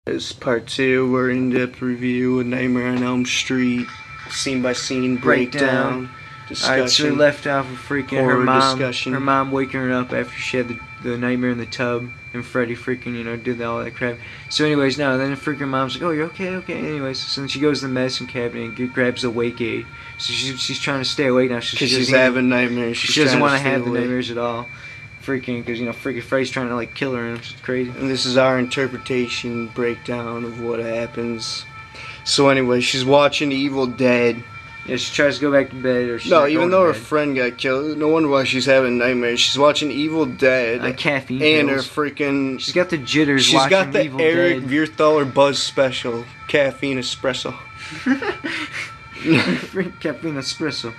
This part 2, we're in-depth review of Nightmare on Elm Street, scene by scene breakdown, discussion. Alright, so we left off with freaking her mom waking her up after she had the nightmare in the tub, and Freddy freaking, did all that crap. So anyways, now then the freaking mom's like, oh, you're okay, okay. Anyways, so then she goes to the medicine cabinet and grabs the wake aid. So she's trying to stay awake now. Because she's having nightmares. She doesn't want to have the nightmares at all. Freaking, because freaking Freddy's trying to kill her, and it's crazy. And this is our interpretation breakdown of what happens. So anyway, she's watching Evil Dead. Yeah, she tries to go back to bed, or she's no, even though her friend got killed, no wonder why she's having nightmares. She's watching Evil Dead. Caffeine and pills. Her freaking. She's got the jitters. She's got the Evil Eric Dead. Vierthaler Buzz Special caffeine espresso. Caffeine espresso.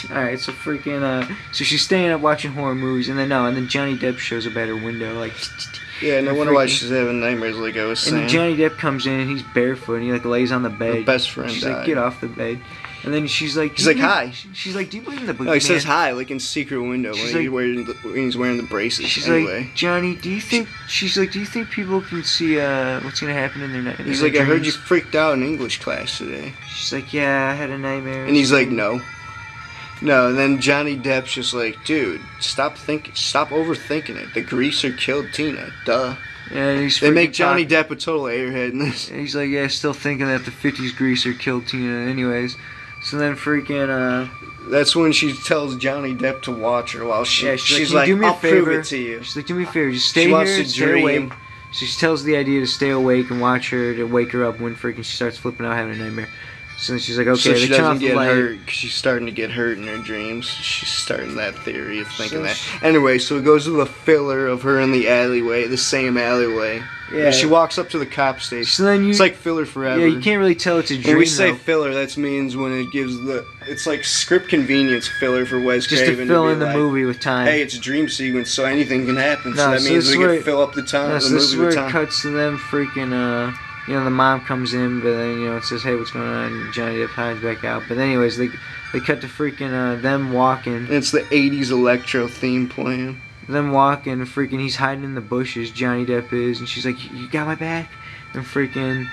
Alright, so freaking so she's staying up watching horror movies, and then Johnny Depp shows up at her window, yeah, no wonder why she's having nightmares, like I was saying. And Johnny Depp comes in, and he's barefoot, and he lays on the bed. Her best friend She's died. like, get off the bed. And then she's like, he's like, hi. She's like, do you believe in the boogeyman? No, he says hi, like in Secret Window when he's wearing the braces. She's anyway. like, Johnny, do you think? She's like, do you think people can see what's gonna happen in their night? He's like, I heard you freaked out in English class today. She's like, yeah, I had a nightmare. And he's like, no. No, and then Johnny Depp's just like, dude, stop overthinking it. The greaser killed Tina. Duh. Yeah, they make Johnny Depp a total airhead in this. And he's like, yeah, still thinking that the 50s greaser killed Tina. Anyways, so then freaking that's when she tells Johnny Depp to watch her while she's like, do me I'll a favor. prove it to you. She's like, do me a favor, just stay here and stay awake. So she tells the idea to stay awake and watch her, to wake her up when freaking she starts flipping out having a nightmare. So then she's like, okay, so she doesn't get hurt, light. cause she's starting to get hurt in her dreams. She's starting that theory of thinking that. Anyway, so it goes to the filler of her in the alleyway, the same alleyway. Yeah. And she walks up to the cop station. So then it's like filler forever. Yeah, you can't really tell it's a dream. When we say filler, that means when it gives it's like script convenience filler for Wes Craven. Just to fill in the movie with time. Hey, it's a dream sequence, so anything can happen. So that means we can fill up the time. No, so this is where it cuts to them freaking the mom comes in, but then, it says, hey, what's going on? And Johnny Depp hides back out. But anyways, they cut to freaking them walking. And it's the 80s electro theme playing. Them walking, freaking, he's hiding in the bushes, Johnny Depp is, and she's like, you got my back? And freaking,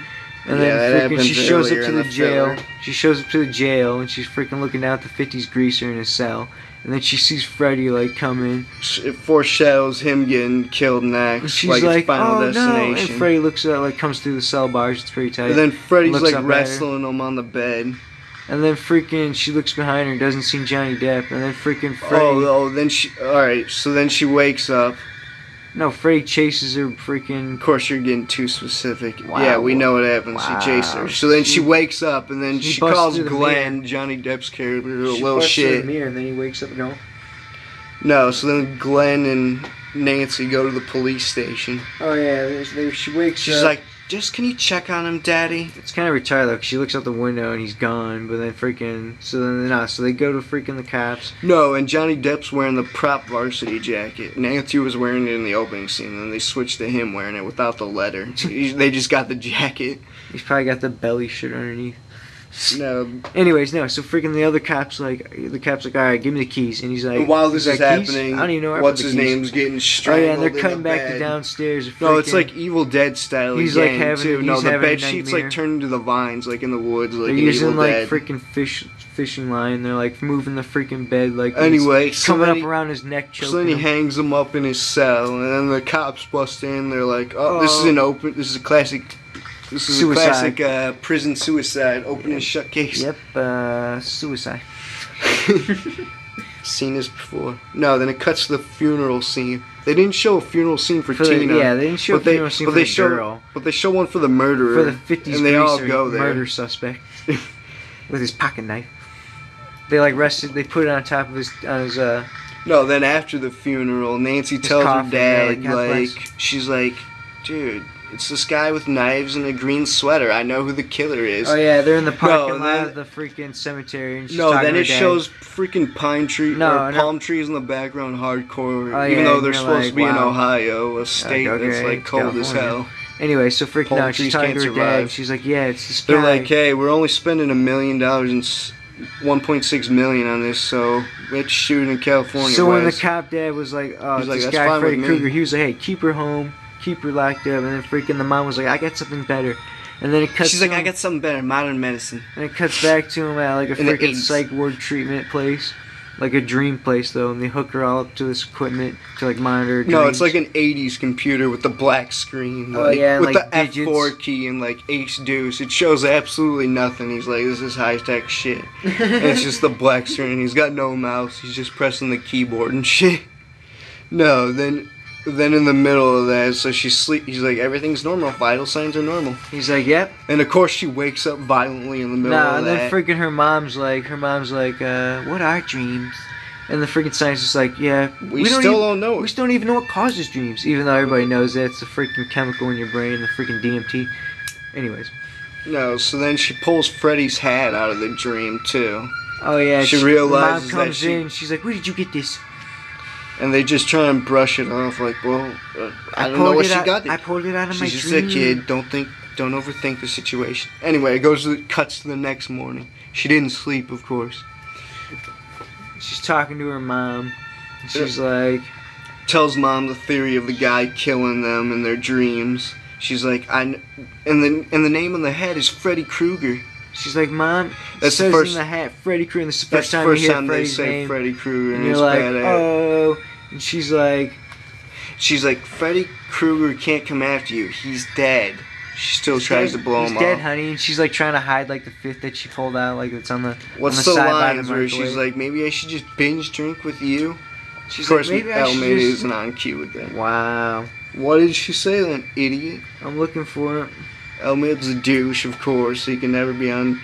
and then freaking, she shows up to the jail. She shows up to the jail, and she's freaking looking down at the 50s greaser in his cell. And then she sees Freddy come in. It foreshadows him getting killed next. And she's like, Final oh Destination. No! And Freddy looks at comes through the cell bars. It's pretty tight. And then Freddy's wrestling him on the bed. And then freaking she looks behind her, doesn't see Johnny Depp. And then freaking Freddy. Then alright, so then she wakes up. No, Freddy chases her freaking... Of course, you're getting too specific. Wow. Yeah, we know what happens. Wow. He chases her. So then she wakes up, and then she calls Glenn, Johnny Depp's character, a little shit. Through the mirror, and then he wakes up and goes... No, so then Glenn and Nancy go to the police station. Oh, yeah, she wakes up. She's like, just can you check on him, Daddy? It's kind of retarded, though, because she looks out the window and he's gone, but then freaking... So they go to freaking the cops. No, and Johnny Depp's wearing the prop varsity jacket. Nancy was wearing it in the opening scene, and then they switched to him wearing it without the letter. They just got the jacket. He's probably got the belly shirt underneath. No. Anyways, no. So freaking the other cop's like, all right, give me the keys, and he's like, and while this is happening, I don't even know where what's his name's getting strangled. Oh yeah, and they're cutting back to downstairs. No, it's like Evil Dead style. He's again, like having too. No, the bed sheets nightmare. Turned into the vines, like in the woods, like they're in using Evil Dead. freaking fishing line. They're moving the freaking bed anyway, coming up around his neck, choking so then he hangs him up in his cell, and then the cops bust in. They're like, oh, this is a classic. This is suicide. A classic prison suicide, open and shut case. Yep, suicide. Seen this before. No, then it cuts to the funeral scene. They didn't show a funeral scene for Tina. Yeah, they didn't show a funeral scene for the girl. But they show one for the murderer. For the 50s and they all go there. Murder suspect. With his pocket knife. They they put it on top of his... No, then after the funeral, Nancy tells her dad, she's like, dude... It's this guy with knives and a green sweater. I know who the killer is. Oh yeah, they're in the parking lot of the freaking cemetery. And she's then it shows freaking palm trees in the background, hardcore. Oh, even though they're supposed to be in Ohio, a state that's cold as hell. Anyway, so freaking out, she's talking to her dad. And she's like, yeah, it's this guy. They're like, hey, we're only spending $1 million and 1.6 million on this, so let's shoot in California. So when the cop dad was like, oh, this guy Freddy Krueger, he was like, hey, keep her home. keep her locked up, and then freaking the mom was like, I got something better. And then it cuts. She's like, I got something better, modern medicine. And it cuts back to him at like a freaking psych ward treatment place, like a dream place though, and they hook her all up to this equipment to like monitor her dreams. No, it's like an '80s computer with the black screen, like, with like the digits. F4 key and like ace deuce. It shows absolutely nothing. He's like, this is high tech shit. And it's just the black screen. He's got no mouse. He's just pressing the keyboard and shit. No, then in the middle of that, so she's he's like, everything's normal, vital signs are normal. He's like, yep. And of course she wakes up violently in the middle of that. And then freaking her mom's like, what are dreams? And the freaking scientist is like, yeah, we still don't know. We still don't even know what causes dreams, even though everybody knows that it's the freaking chemical in your brain, the freaking DMT. Anyways. No, so then she pulls Freddy's hat out of the dream too. Oh yeah, she realizes mom comes in, she's like, where did you get this? And they just try and brush it off, like, well, I don't know where she got it. I pulled it out of my dream. She's just a kid. Don't overthink the situation. Anyway, it cuts to the next morning. She didn't sleep, of course. She's talking to her mom. And she's like, tells mom the theory of the guy killing them in their dreams. She's like, and the name on the head is Freddy Krueger. She's like, Mom, that's the first in the hat, Freddy Krueger. And this is the first time you hear Freddy's name. Freddy Krueger, and you're like, oh. And she's like, Freddy Krueger can't come after you. He's dead. She still tries to blow him off. He's dead, honey. And she's like trying to hide like the fifth that she pulled out, like it's on the. What's the lines where she's like, maybe I should just binge drink with you? She's of course, like, maybe Elm isn't on cue with that. Wow. What did she say then, idiot? I'm looking for it. Elmid's a douche, of course. He can never be on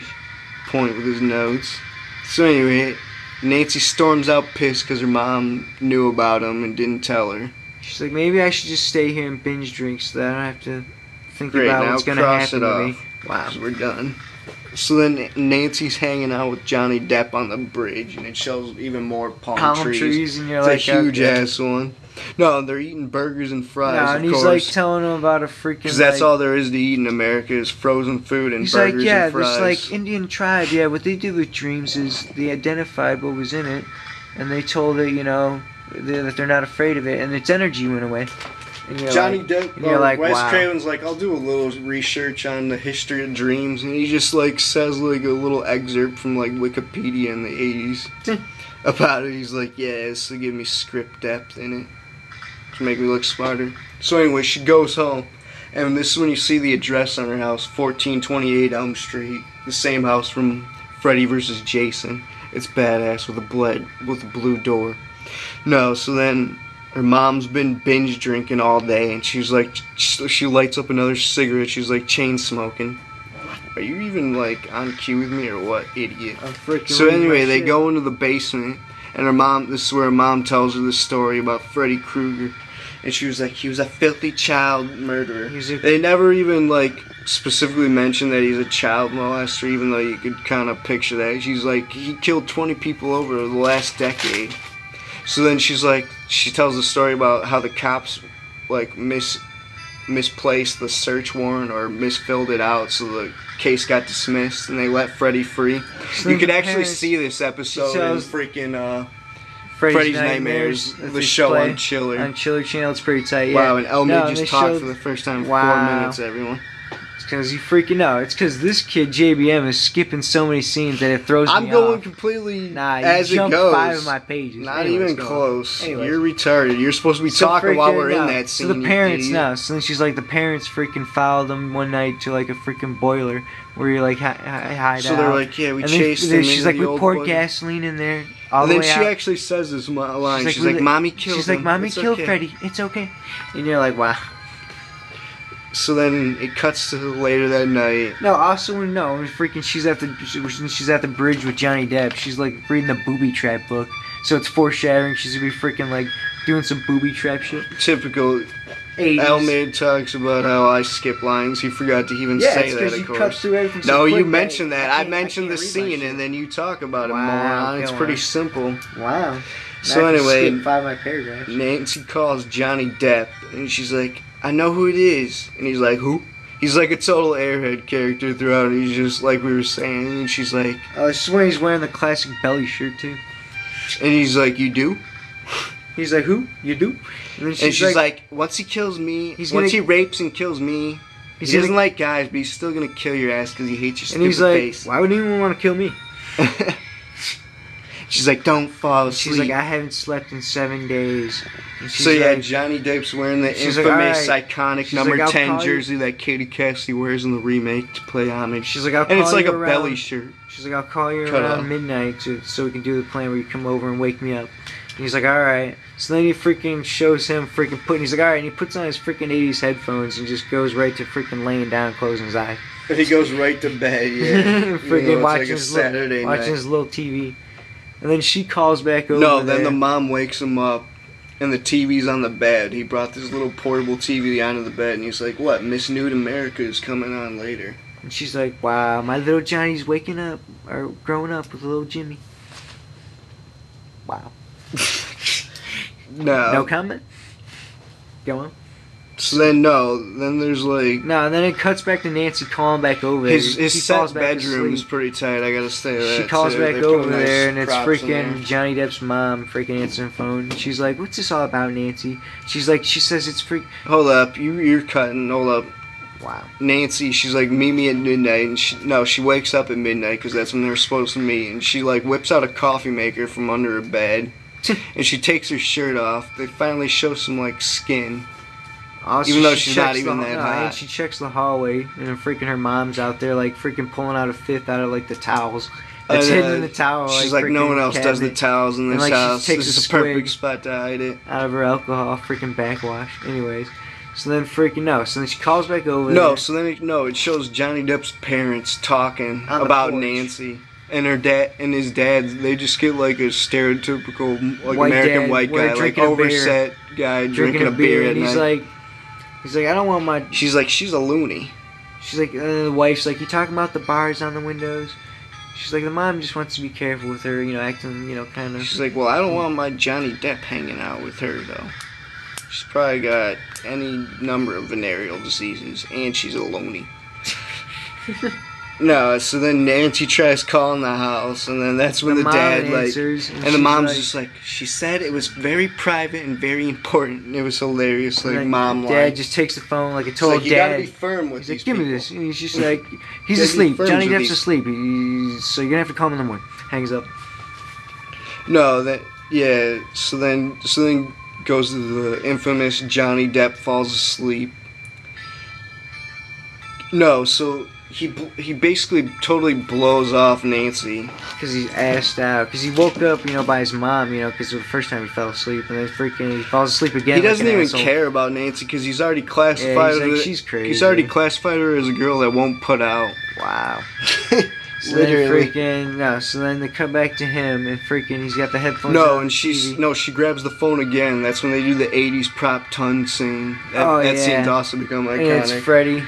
point with his notes. So anyway, Nancy storms out pissed because her mom knew about him and didn't tell her. She's like, maybe I should just stay here and binge drink so that I don't have to think about what's going to happen to me. Wow, we're done. So then Nancy's hanging out with Johnny Depp on the bridge, and it shows even more palm trees. And you're it's like, a huge ass one. No, they're eating burgers and fries. No, and he's like telling them about a freaking. Because that's all there is to eat in America is frozen food and burgers and fries. He's like, this Indian tribe. Yeah, what they did with dreams is they identified what was in it, and they told it, that they're not afraid of it, and its energy went away. Johnny Depp, Wes Craven's like, I'll do a little research on the history of dreams, and he just like says like a little excerpt from like Wikipedia in the 80s about it. He's like, yeah, this will give me script depth in it to make me look smarter. So anyway, she goes home, and this is when you see the address on her house, 1428 Elm Street, the same house from Freddy vs. Jason. It's badass with a blue door. No, so then her mom's been binge drinking all day, and she's like, she lights up another cigarette. She's like chain smoking. Are you even like on cue with me or what, idiot? I'm freaking. So anyway, they go into the basement, and her mom. This is where her mom tells her the story about Freddy Krueger, and she was like, he was a filthy child murderer. They never even like specifically mentioned that he's a child molester, even though you could kind of picture that. She's like, he killed 20 people over the last decade. So then she's like, she tells the story about how the cops like misplaced the search warrant or misfilled it out, so the case got dismissed and they let Freddy free. So you could actually see this episode in freaking Freddy's Nightmares, the show on Chiller. On Chiller Channel, it's pretty tight. Yeah. Wow, and Elmy just talked for the first time in 4 minutes, everyone. Because you freaking know. It's because this kid JBM is skipping so many scenes that it throws me off. I'm going completely as it goes. 5 of my pages. Not even close. You're retarded. You're supposed to be talking while we're in that scene. So the parents now. So then she's like, the parents freaking followed them one night to like a freaking boiler where you like hide out. So they're like, yeah, we chased him. She's like, we poured gasoline in there. And then she actually says this line. She's like, Mommy killed him. She's like, Mommy killed Freddy. It's okay. And you're like, wow. So then it cuts to later that night. No, also when freaking she's at the bridge with Johnny Depp. She's like reading the booby trap book, so it's foreshadowing she's gonna be freaking like doing some booby trap shit. Typical. 80s. Elmid talks about how I skip lines. He forgot to even say that, of course. Cuts through everything no, you mentioned that. I mentioned the scene, and then you talk about it more. It's pretty simple. Wow. So anyway, skip 5 of my paragraphs. Nancy calls Johnny Depp, and she's like, I know who it is. And he's like, who? He's like a total Airhead character throughout. He's just like we were saying. And she's like... Oh, this is when he's wearing the classic belly shirt, too. And he's like, you do? He's like, who? You do? And then she's like, once he kills me, once he rapes and kills me, he doesn't like guys, but he's still gonna kill your ass because he hates your stupid face. And he's like, why would anyone want to kill me? She's like, don't fall asleep. She's like, I haven't slept in 7 days. So yeah, Johnny Depp's wearing the infamous, iconic number 10 jersey that Katie Cassidy wears in the remake to play homage. She's like, I'll call and it's like you a belly shirt. She's like, I'll call you around midnight so we can do the plan where you come over and wake me up. And he's like, alright. So then he freaking shows him he's like, alright, and he puts on his freaking 80s headphones and just goes right to freaking laying down, closing his eyes. And he goes right to bed, yeah. Freaking watching his little TV. And then she calls back over No, then the mom wakes him up, and the TV's on the bed. He brought this little portable TV onto the bed, and he's like, what, Miss Nude America is coming on later. And she's like, wow, my little Johnny's waking up, or growing up with little Jimmy. Wow. No comment? Go on. So then there's like... No, and then it cuts back to Nancy calling back over there. His set bedroom is pretty tight, I gotta say that. She calls back over there, and it's freaking Johnny Depp's mom freaking answering the phone. She's like, what's this all about, Nancy? She says it's freak... Hold up, you're cutting, hold up. Wow. Nancy, she's like, meet me at midnight, and she wakes up at midnight, because that's when they're supposed to meet, and she like whips out a coffee maker from under her bed, and she takes her shirt off. They finally show some like skin. Even though she's not even that hot. And she checks the hallway, and then freaking her mom's out there, like, freaking pulling out a fifth out of, like, the towels. That's hidden in the towel. She's like, no one else does the towels in this house. This is a perfect spot to hide it. Out of her alcohol, freaking backwash. Anyways. So then so then she calls back over there. It shows Johnny Depp's parents talking about Nancy. And her dad and his dad, they just get like a stereotypical like American white guy, like overset guy drinking a beer at night. He's like, I don't want my... She's like, she's a loony. She's like, the wife's like, you talking about the bars on the windows? She's like, the mom just wants to be careful with her, acting, kind of... She's like, well, I don't want my Johnny Depp hanging out with her, though. She's probably got any number of venereal diseases, and she's a loony. No, so then Nancy tries calling the house, and then that's when the dad answers, and the mom's just like, she said it was very private and very important. And it was hilarious, like mom. Dad just takes the phone like a total dad. You gotta be firm with these people. Give me this. And he's just like, he's asleep. Johnny Depp's asleep. So you're gonna have to call him in the morning. Hangs up. No, So then goes to the infamous Johnny Depp falls asleep. No, so. He basically totally blows off Nancy. Because he's assed out. Because he woke up, by his mom, because it was the first time he fell asleep. And then he falls asleep again. He doesn't even care about Nancy because he's already classified her. She's crazy. He's already classified her as a girl that won't put out. Wow. Literally. So then they come back to him and he's got the headphones on. She grabs the phone again. That's when they do the 80s prop ton scene. That scene's also become iconic. And it's Freddy.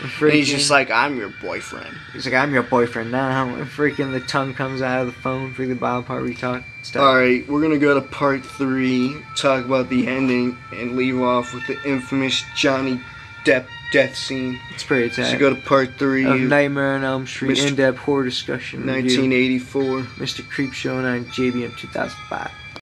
And he's just like, I'm your boyfriend. He's like, I'm your boyfriend now. And the tongue comes out of the phone for the bottom part where you talk stuff. Alright, we're going to go to part 3, talk about the ending, and leave off with the infamous Johnny Depp death scene. It's pretty tight. So go to part 3 of Nightmare on Elm Street in-depth horror discussion. 1984. Mr. Creepshow on JBM 2005.